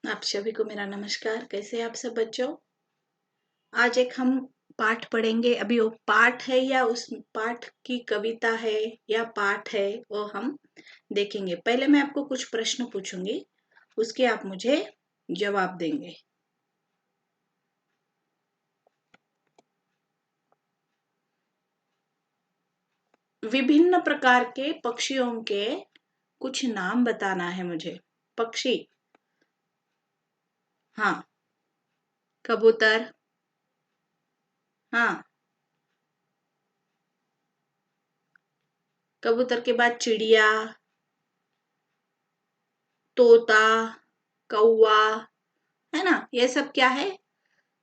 आप सभी को मेरा नमस्कार। कैसे हैं आप सब बच्चों? आज एक हम पाठ पढ़ेंगे। अभी वो पाठ है या उस पाठ की कविता है या पाठ है, वो हम देखेंगे। पहले मैं आपको कुछ प्रश्न पूछूंगी, उसके आप मुझे जवाब देंगे। विभिन्न प्रकार के पक्षियों के कुछ नाम बताना है मुझे। पक्षी, हाँ। कबूतर, हाँ। कबूतर के बाद चिड़िया, तोता, कौवा, है ना? ये सब क्या है?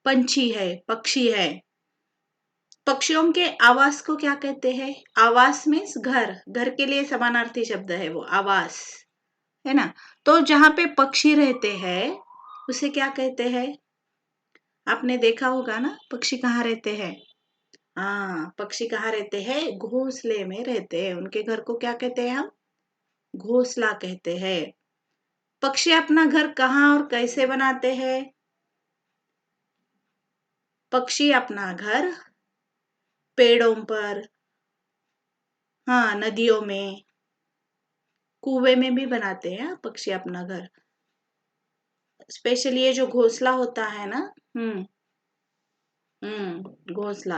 पंछी है, पक्षी है। पक्षियों के आवास को क्या कहते हैं? आवास मीन्स घर। घर के लिए समानार्थी शब्द है वो आवास, है ना? तो जहां पे पक्षी रहते हैं उसे क्या कहते हैं? आपने देखा होगा ना, पक्षी कहाँ रहते हैं? हाँ, पक्षी कहाँ रहते हैं? घोंसले में रहते हैं। उनके घर को क्या कहते हैं हम? घोंसला कहते हैं। पक्षी अपना घर कहाँ और कैसे बनाते हैं? पक्षी अपना घर पेड़ों पर, हाँ, नदियों में, कुएं में भी बनाते हैं पक्षी अपना घर। स्पेशली ये जो घोंसला होता है ना, घोंसला।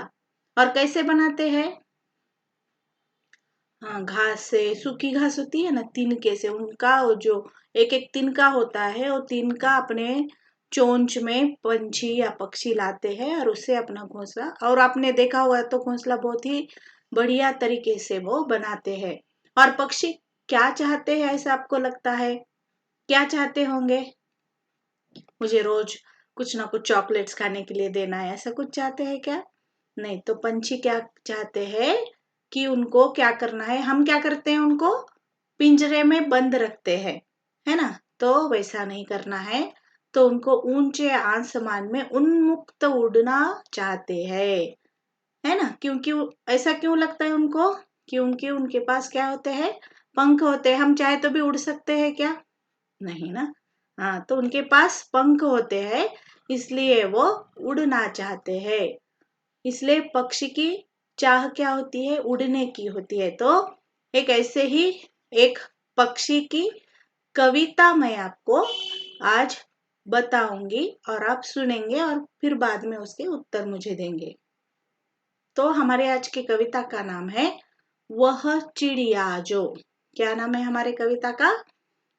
और कैसे बनाते हैं? हाँ, घास से, सूखी घास होती है ना, तिनके से। उनका वो जो एक एक तिनका होता है, वो तिनका अपने चोंच में पंछी या पक्षी लाते हैं और उससे अपना घोंसला, और आपने देखा होगा तो घोंसला बहुत ही बढ़िया तरीके से वो बनाते हैं। और पक्षी क्या चाहते हैं ऐसा आपको लगता है? क्या चाहते होंगे? मुझे रोज कुछ ना कुछ चॉकलेट्स खाने के लिए देना है, ऐसा कुछ चाहते हैं क्या? नहीं। तो पंछी क्या चाहते हैं कि उनको क्या करना है? हम क्या करते हैं? उनको पिंजरे में बंद रखते हैं, है ना? तो वैसा नहीं करना है। तो उनको ऊंचे आसमान में उन्मुक्त उड़ना चाहते हैं, है ना? क्योंकि ऐसा क्यों लगता है उनको? क्योंकि उनके पास क्या होते हैं? पंख होते हैं। हम चाहे तो भी उड़ सकते हैं क्या? नहीं ना। हाँ, तो उनके पास पंख होते हैं, इसलिए वो उड़ना चाहते हैं। इसलिए पक्षी की चाह क्या होती है? उड़ने की होती है। तो एक ऐसे ही एक पक्षी की कविता मैं आपको आज बताऊंगी और आप सुनेंगे और फिर बाद में उसके उत्तर मुझे देंगे। तो हमारे आज की कविता का नाम है वह चिड़िया जो। क्या नाम है हमारे कविता का?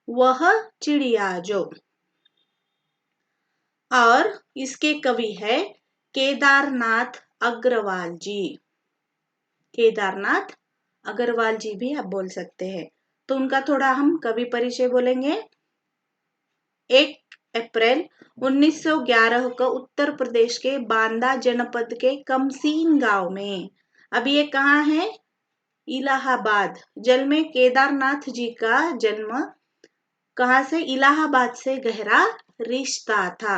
वह चिड़िया जो। और इसके कवि है केदारनाथ अग्रवाल जी। केदारनाथ अग्रवाल जी भी आप बोल सकते हैं। तो उनका थोड़ा हम कवि परिचय बोलेंगे। 1 अप्रैल 1911 को उत्तर प्रदेश के बांदा जनपद के कमसीन गांव में, अभी ये कहाँ है? इलाहाबाद। जल में केदारनाथ जी का जन्म कहाँ से? इलाहाबाद से गहरा रिश्ता था।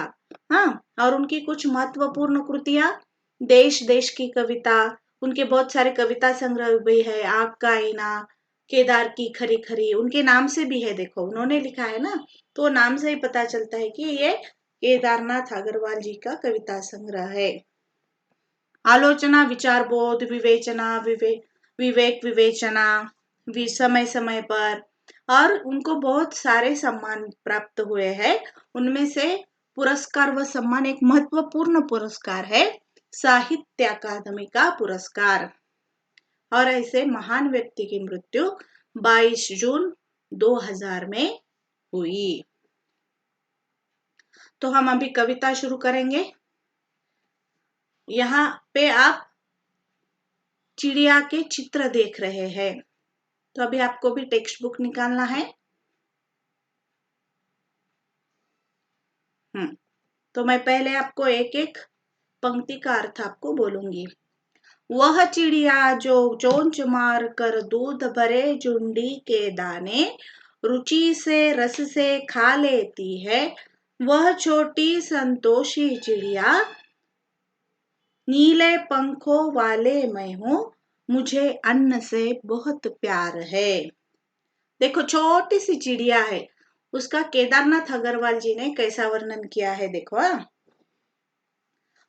हाँ, और उनकी कुछ महत्वपूर्ण कृतियां, देश देश की कविता, उनके बहुत सारे कविता संग्रह भी है। आग का आईना, केदार की खरी खरी, उनके नाम से भी है। देखो उन्होंने लिखा है ना, तो नाम से ही पता चलता है कि ये केदारनाथ अग्रवाल जी का कविता संग्रह है। आलोचना, विचार बोध, विवेचना, विवेक विवेचना, समय समय पर, और उनको बहुत सारे सम्मान प्राप्त हुए हैं। उनमें से पुरस्कार व सम्मान, एक महत्वपूर्ण पुरस्कार है साहित्य अकादमी का पुरस्कार। और ऐसे महान व्यक्ति की मृत्यु 22 जून 2000 में हुई। तो हम अभी कविता शुरू करेंगे। यहाँ पे आप चिड़िया के चित्र देख रहे हैं, तो अभी आपको भी टेक्स्ट बुक निकालना है। तो मैं पहले आपको एक एक पंक्ति का अर्थ आपको बोलूंगी। वह चिड़िया जो चोंच मार कर दूध भरे झुंडी के दाने रुचि से रस से खा लेती है, वह छोटी संतोषी चिड़िया, नीले पंखों वाले मैं हूँ, मुझे अन्न से बहुत प्यार है। देखो छोटी सी चिड़िया है, उसका केदारनाथ अग्रवाल जी ने कैसा वर्णन किया है देखो।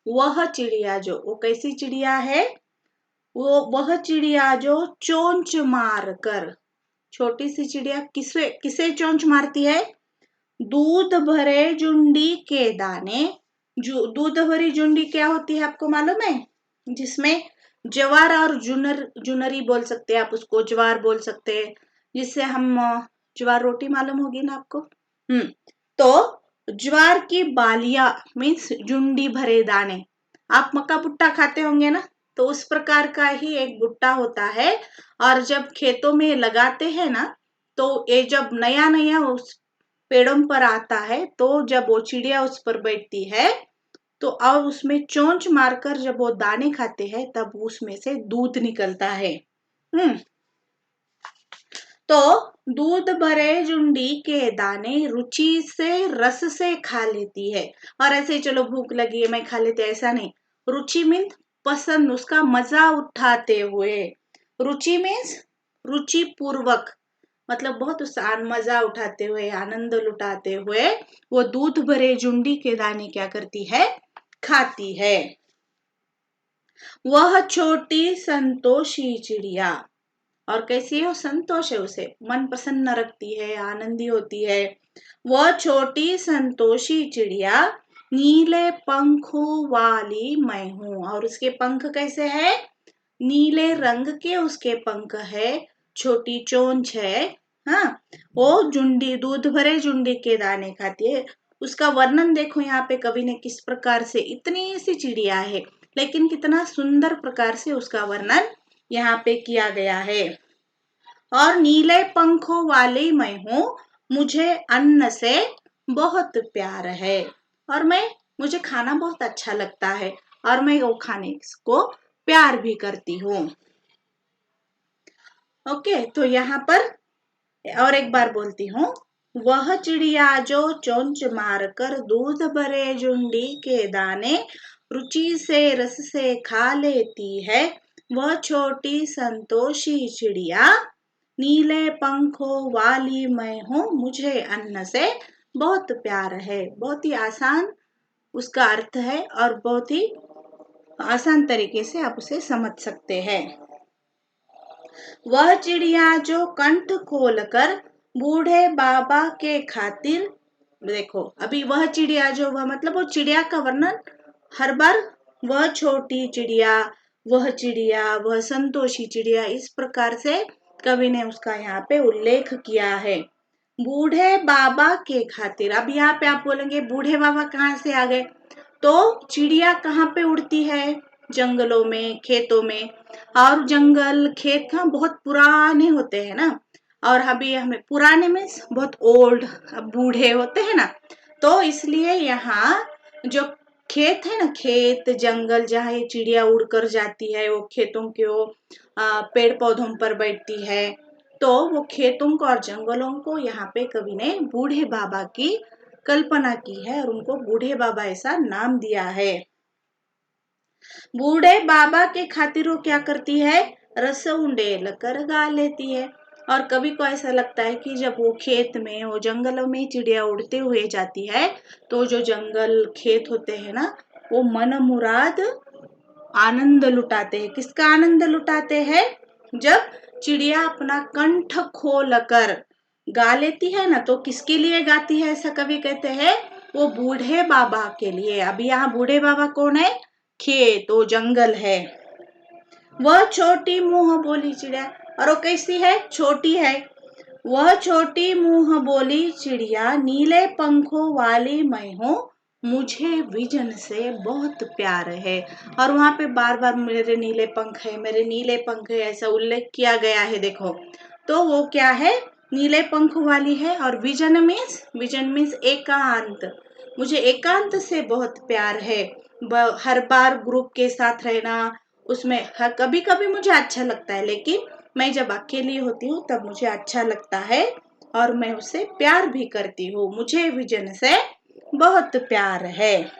वह चिड़िया जो, वो कैसी चिड़िया है, वह चिड़िया जो चोंच मार कर, छोटी सी चिड़िया किसे किसे चोंच मारती है, दूध भरे जुंडी के दाने। जो दूध भरी जुंडी क्या होती है आपको मालूम है, जिसमें ज्वार और जुनरी बोल सकते हैं आप, उसको ज्वार बोल सकते हैं, जिससे हम ज्वार रोटी मालूम होगी ना आपको। तो ज्वार की बालिया मीन्स जुंडी भरे दाने। आप मक्का भुट्टा खाते होंगे ना, तो उस प्रकार का ही एक भुट्टा होता है। और जब खेतों में लगाते हैं ना, तो ये जब नया नया उस पेड़ों पर आता है, तो जब वो चिड़िया उस पर बैठती है, तो अब उसमें चोंच मारकर जब वो दाने खाते हैं, तब उसमें से दूध निकलता है। हम्म तो दूध भरे जुंडी के दाने रुचि से रस से खा लेती है। और ऐसे ही चलो भूख लगी है मैं खा लेती, ऐसा नहीं। रुचि मीन्स पसंद, उसका मजा उठाते हुए। रुचि मीन्स रुचि पूर्वक, मतलब बहुत उसका मजा उठाते हुए, आनंद लुटाते हुए वो दूध भरे जुंडी के दाने क्या करती है, खाती है। वह छोटी संतोषी चिड़िया, और कैसी है वो, संतोष है, उसे मन प्रसन्न रखती है, आनंदी होती है। वह छोटी संतोषी चिड़िया नीले पंखों वाली मैं हूं, और उसके पंख कैसे है, नीले रंग के उसके पंख है, छोटी चोंच है। हाँ, वो जुंडी, दूध भरे जुंडी के दाने खाती है। उसका वर्णन देखो यहाँ पे कवि ने किस प्रकार से, इतनी सी चिड़िया है लेकिन कितना सुंदर प्रकार से उसका वर्णन यहाँ पे किया गया है। और नीले पंखों वाली मैं हूँ, मुझे अन्न से बहुत प्यार है, और मुझे खाना बहुत अच्छा लगता है, और मैं वो खाने को प्यार भी करती हूँ। ओके, तो यहाँ पर और एक बार बोलती हूँ। वह चिड़िया जो चोंच मारकर दूध भरे जुंडी के दाने रुचि से रस से खा लेती है, वह छोटी संतोषी चिड़िया नीले पंखों वाली मैं हूँ, मुझे अन्न से बहुत प्यार है। बहुत ही आसान उसका अर्थ है, और बहुत ही आसान तरीके से आप उसे समझ सकते हैं। वह चिड़िया जो कंठ खोलकर बूढ़े बाबा के खातिर, देखो अभी वह चिड़िया जो, वह मतलब वो चिड़िया का वर्णन हर बार, वह छोटी चिड़िया, वह चिड़िया, वह संतोषी चिड़िया, इस प्रकार से कवि ने उसका यहाँ पे उल्लेख किया है। बूढ़े बाबा के खातिर, अब यहाँ पे आप बोलेंगे बूढ़े बाबा कहाँ से आ गए, तो चिड़िया कहाँ पे उड़ती है, जंगलों में, खेतों में। और जंगल खेत बहुत पुराने होते हैं ना, और अभी हमें पुराने में बहुत ओल्ड, बूढ़े होते हैं ना, तो इसलिए यहाँ जो खेत है ना, खेत जंगल जहाँ ये चिड़िया उड़कर जाती है, वो खेतों के वो पेड़ पौधों पर बैठती है, तो वो खेतों को और जंगलों को यहाँ पे कवि ने बूढ़े बाबा की कल्पना की है, और उनको बूढ़े बाबा ऐसा नाम दिया है। बूढ़े बाबा के खातिर वो क्या करती है, रस उंडेल कर गा लेती है। और कभी को ऐसा लगता है कि जब वो खेत में, वो जंगलों में चिड़िया उड़ते हुए जाती है, तो जो जंगल खेत होते हैं ना, वो मन मुराद आनंद लुटाते हैं। किसका आनंद लुटाते हैं, जब चिड़िया अपना कंठ खोल कर गा लेती है ना, तो किसके लिए गाती है ऐसा कवि कहते हैं, वो बूढ़े बाबा के लिए। अभी यहाँ बूढ़े बाबा कौन है, खेत, वो जंगल है। वह छोटी मुंह बोली चिड़िया, और वो कैसी है, छोटी है। वह छोटी मुंह बोली चिड़िया नीले पंखों वाली मैं हूँ, मुझे विजन से बहुत प्यार है। और वहां पे बार बार मेरे नीले पंख है, मेरे नीले पंख है, ऐसा उल्लेख किया गया है देखो। तो वो क्या है, नीले पंख वाली है। और विजन मीन्स एकांत, मुझे एकांत से बहुत प्यार है। हर बार ग्रुप के साथ रहना, उसमें कभी कभी मुझे अच्छा लगता है, लेकिन मैं जब अकेली होती हूँ तब मुझे अच्छा लगता है, और मैं उससे प्यार भी करती हूँ, मुझे विजन से बहुत प्यार है।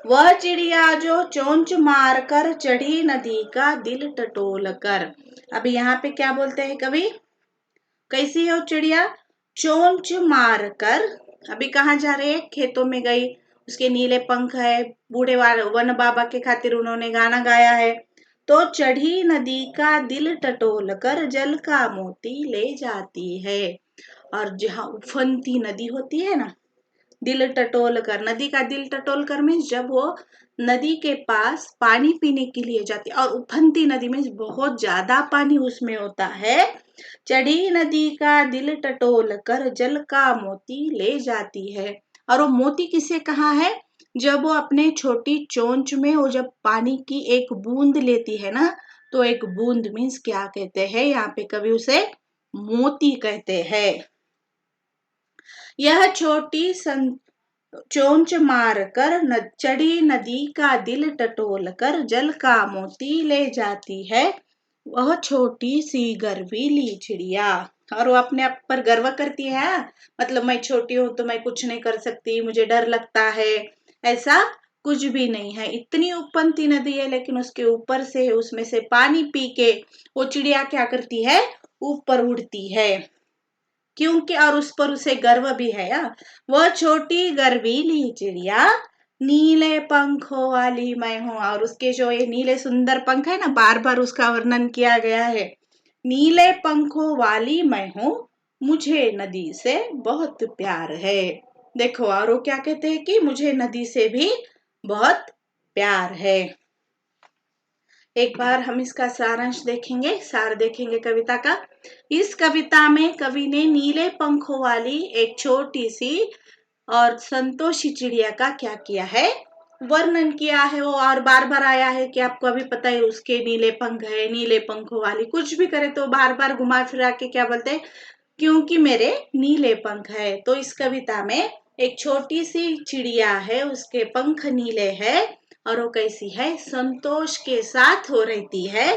वह चिड़िया जो चोंच मार कर चढ़ी नदी का दिल टटोल कर, अभी यहाँ पे क्या बोलते हैं कवि, कैसी है वो चिड़िया, चोंच मार कर, अभी कहाँ जा रहे हैं, खेतों में गई, उसके नीले पंख है, बूढ़े वन बाबा के खातिर उन्होंने गाना गाया है। तो चढ़ी नदी का दिल टटोल कर जल का मोती ले जाती है। और जहाँ उफनती नदी होती है ना, दिल टटोल कर, नदी का दिल टटोल कर मीन्स जब वो नदी के पास पानी पीने के लिए जाती है, और उफनती नदी में बहुत ज्यादा पानी उसमें होता है। चढ़ी नदी का दिल टटोल कर जल का मोती ले जाती है। और वो मोती किसे कहा है, जब वो अपने छोटी चोंच में वो जब पानी की एक बूंद लेती है ना, तो एक बूंद मीन्स क्या कहते हैं, यहाँ पे कवि उसे मोती कहते हैं। यह छोटी चोंच मार कर चढ़ी नदी का दिल टटोल कर जल का मोती ले जाती है, वह छोटी सी गर्वीली चिड़िया। और वो अपने आप पर गर्व करती है, मतलब मैं छोटी हूं तो मैं कुछ नहीं कर सकती, मुझे डर लगता है, ऐसा कुछ भी नहीं है। इतनी उपनती नदी है लेकिन उसके ऊपर से, उसमें से पानी पी के वो चिड़िया क्या करती है, ऊपर उड़ती है, क्योंकि और उस पर उसे गर्व भी है। वह छोटी गर्वीली चिड़िया नीले पंखों वाली मैं हूँ। और उसके जो ये नीले सुंदर पंख है ना, बार बार उसका वर्णन किया गया है, नीले पंखों वाली मैं हूँ, मुझे नदी से बहुत प्यार है। देखो, और वो क्या कहते हैं कि मुझे नदी से भी बहुत प्यार है। एक बार हम इसका सारांश देखेंगे, सार देखेंगे कविता का। इस कविता में कवि ने नीले पंखों वाली एक छोटी सी और संतोषी चिड़िया का क्या किया है, वर्णन किया है। वो और बार बार आया है कि आपको अभी पता है उसके नीले पंख है, नीले पंखों वाली, कुछ भी करे तो बार बार घुमा फिरा के क्या बोलते हैं, क्योंकि मेरे नीले पंख है। तो इस कविता में एक छोटी सी चिड़िया है, उसके पंख नीले है, और वो कैसी है, संतोष के साथ हो रहती है,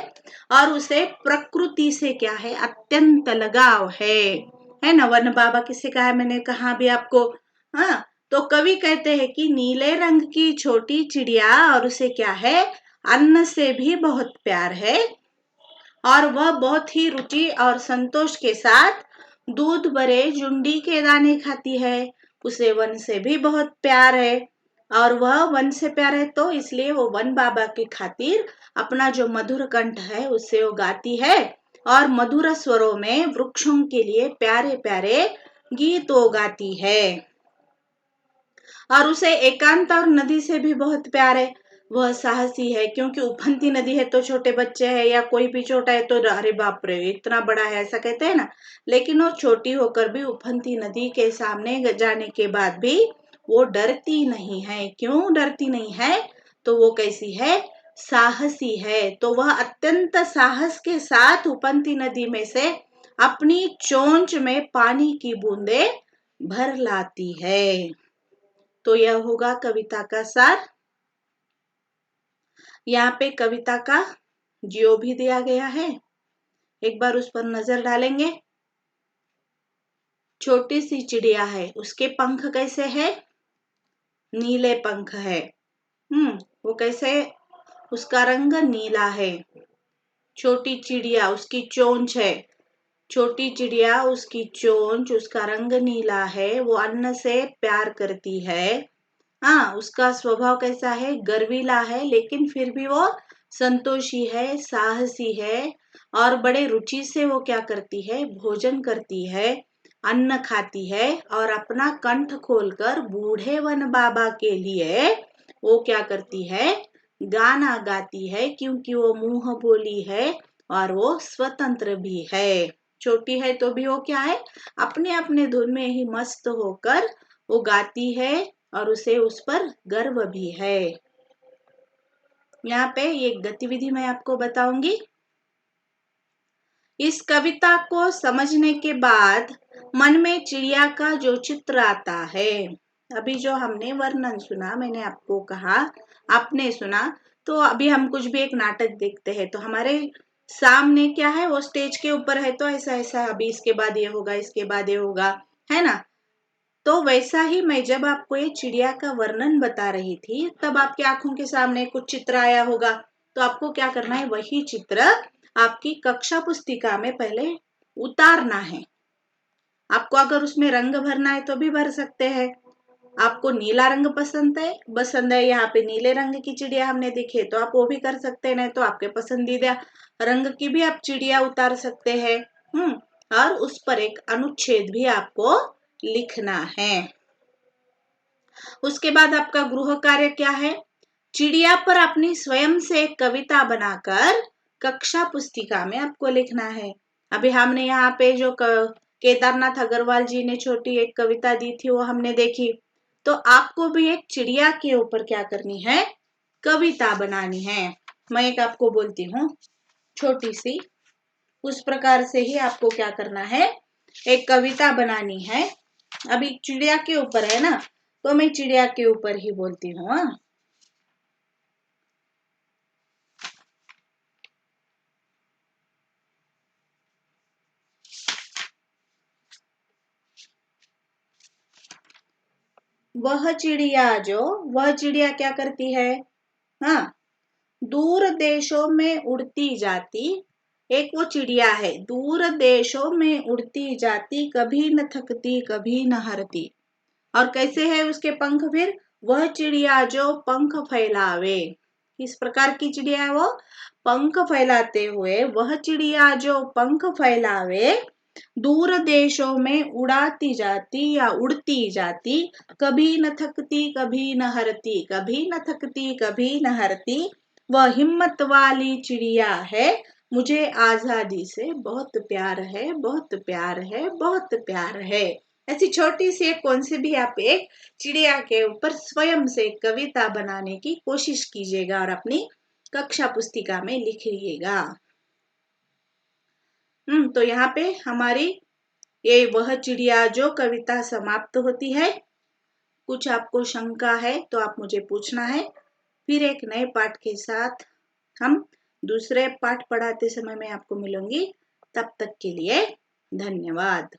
और उसे प्रकृति से क्या है, अत्यंत लगाव है ना। वन बाबा किसे कहा है, मैंने कहा भी आपको। हाँ, तो कवि कहते हैं कि नीले रंग की छोटी चिड़िया, और उसे क्या है, अन्न से भी बहुत प्यार है, और वह बहुत ही रुचि और संतोष के साथ दूध भरे जुंडी के दाने खाती है। उसे वन से भी बहुत प्यार है, और वह वन से प्यार है तो इसलिए वो वन बाबा की खातिर अपना जो मधुर कंठ है उससे वो गाती है, और मधुर स्वरों में वृक्षों के लिए प्यारे प्यारे गीत वो गाती है। और उसे एकांत और नदी से भी बहुत प्यार है। वह साहसी है, क्योंकि उफनती नदी है तो छोटे बच्चे हैं या कोई भी छोटा है तो अरे बाप रे इतना बड़ा है ऐसा कहते हैं ना, लेकिन वो छोटी होकर भी उफनती नदी के सामने जाने के बाद भी वो डरती नहीं है। क्यों डरती नहीं है, तो वो कैसी है, साहसी है। तो वह अत्यंत साहस के साथ उफनती नदी में से अपनी चोंच में पानी की बूंदे भर लाती है। तो यह होगा कविता का सार। यहाँ पे कविता का जियो भी दिया गया है, एक बार उस पर नजर डालेंगे। छोटी सी चिड़िया है, उसके पंख कैसे है, नीले पंख है। वो कैसे, उसका रंग नीला है। छोटी चिड़िया, उसकी चोंच है, छोटी चिड़िया उसकी चोंच, उसका रंग नीला है, वो अन्न से प्यार करती है। हाँ, उसका स्वभाव कैसा है, गर्वीला है, लेकिन फिर भी वो संतोषी है, साहसी है, और बड़े रुचि से वो क्या करती है, भोजन करती है, अन्न खाती है, और अपना कंठ खोलकर बूढ़े वन बाबा के लिए वो क्या करती है, गाना गाती है, क्योंकि वो मुंह बोली है और वो स्वतंत्र भी है। छोटी है तो भी वो क्या है, अपने अपने धुन में ही मस्त होकर वो गाती है, और उसे उस पर गर्व भी है। यहाँ पे एक गतिविधि मैं आपको बताऊंगी। इस कविता को समझने के बाद मन में चिड़िया का जो चित्र आता है, अभी जो हमने वर्णन सुना, मैंने आपको कहा, आपने सुना, तो अभी हम कुछ भी एक नाटक देखते हैं तो हमारे सामने क्या है, वो स्टेज के ऊपर है तो ऐसा ऐसा अभी इसके बाद ये होगा, इसके बाद ये होगा, है ना। तो वैसा ही मैं जब आपको ये चिड़िया का वर्णन बता रही थी तब आपकी आंखों के सामने कुछ चित्र आया होगा, तो आपको क्या करना है, वही चित्र आपकी कक्षा पुस्तिका में पहले उतारना है। आपको अगर उसमें रंग भरना है तो भी भर सकते हैं। आपको नीला रंग पसंद है, यहाँ पे नीले रंग की चिड़िया हमने देखी है तो आप वो भी कर सकते हैं, नहीं तो आपके पसंदीदा रंग की भी आप चिड़िया उतार सकते हैं। और उस पर एक अनुच्छेद भी आपको लिखना है। उसके बाद आपका गृह कार्य क्या है? चिड़िया पर अपनी स्वयं से एक कविता बनाकर कक्षा पुस्तिका में आपको लिखना है। अभी हमने यहाँ पे जो केदारनाथ अग्रवाल जी ने छोटी एक कविता दी थी वो हमने देखी। तो आपको भी एक चिड़िया के ऊपर क्या करनी है? कविता बनानी है। मैं एक आपको बोलती हूँ छोटी सी, उस प्रकार से ही आपको क्या करना है? एक कविता बनानी है। अभी चिड़िया के ऊपर है ना, तो मैं चिड़िया के ऊपर ही बोलती हूँ। हाँ, वह चिड़िया क्या करती है? हाँ, दूर देशों में उड़ती जाती, एक वो चिड़िया है, दूर देशों में उड़ती जाती, कभी न थकती कभी न हारती। और कैसे है उसके पंख फिर? वह चिड़िया जो पंख फैलावे। किस प्रकार की चिड़िया है वो? पंख फैलाते हुए, वह चिड़िया जो पंख फैलावे, दूर देशों में उड़ाती जाती या उड़ती जाती, कभी न थकती कभी न हारती, कभी न थकती कभी न हारती। वह हिम्मत वाली चिड़िया है, मुझे आजादी से बहुत प्यार है, बहुत प्यार है, बहुत प्यार है। ऐसी छोटी सी एक कौन सी भी आप एक चिड़िया के ऊपर स्वयं से कविता बनाने की कोशिश कीजिएगा और अपनी कक्षा पुस्तिका में लिखिएगा। तो यहाँ पे हमारी ये वह चिड़िया जो कविता समाप्त होती है। कुछ आपको शंका है तो आप मुझे पूछना है। फिर एक नए पाठ के साथ हम दूसरे पाठ पढ़ाते समय मैं आपको मिलूंगी। तब तक के लिए धन्यवाद।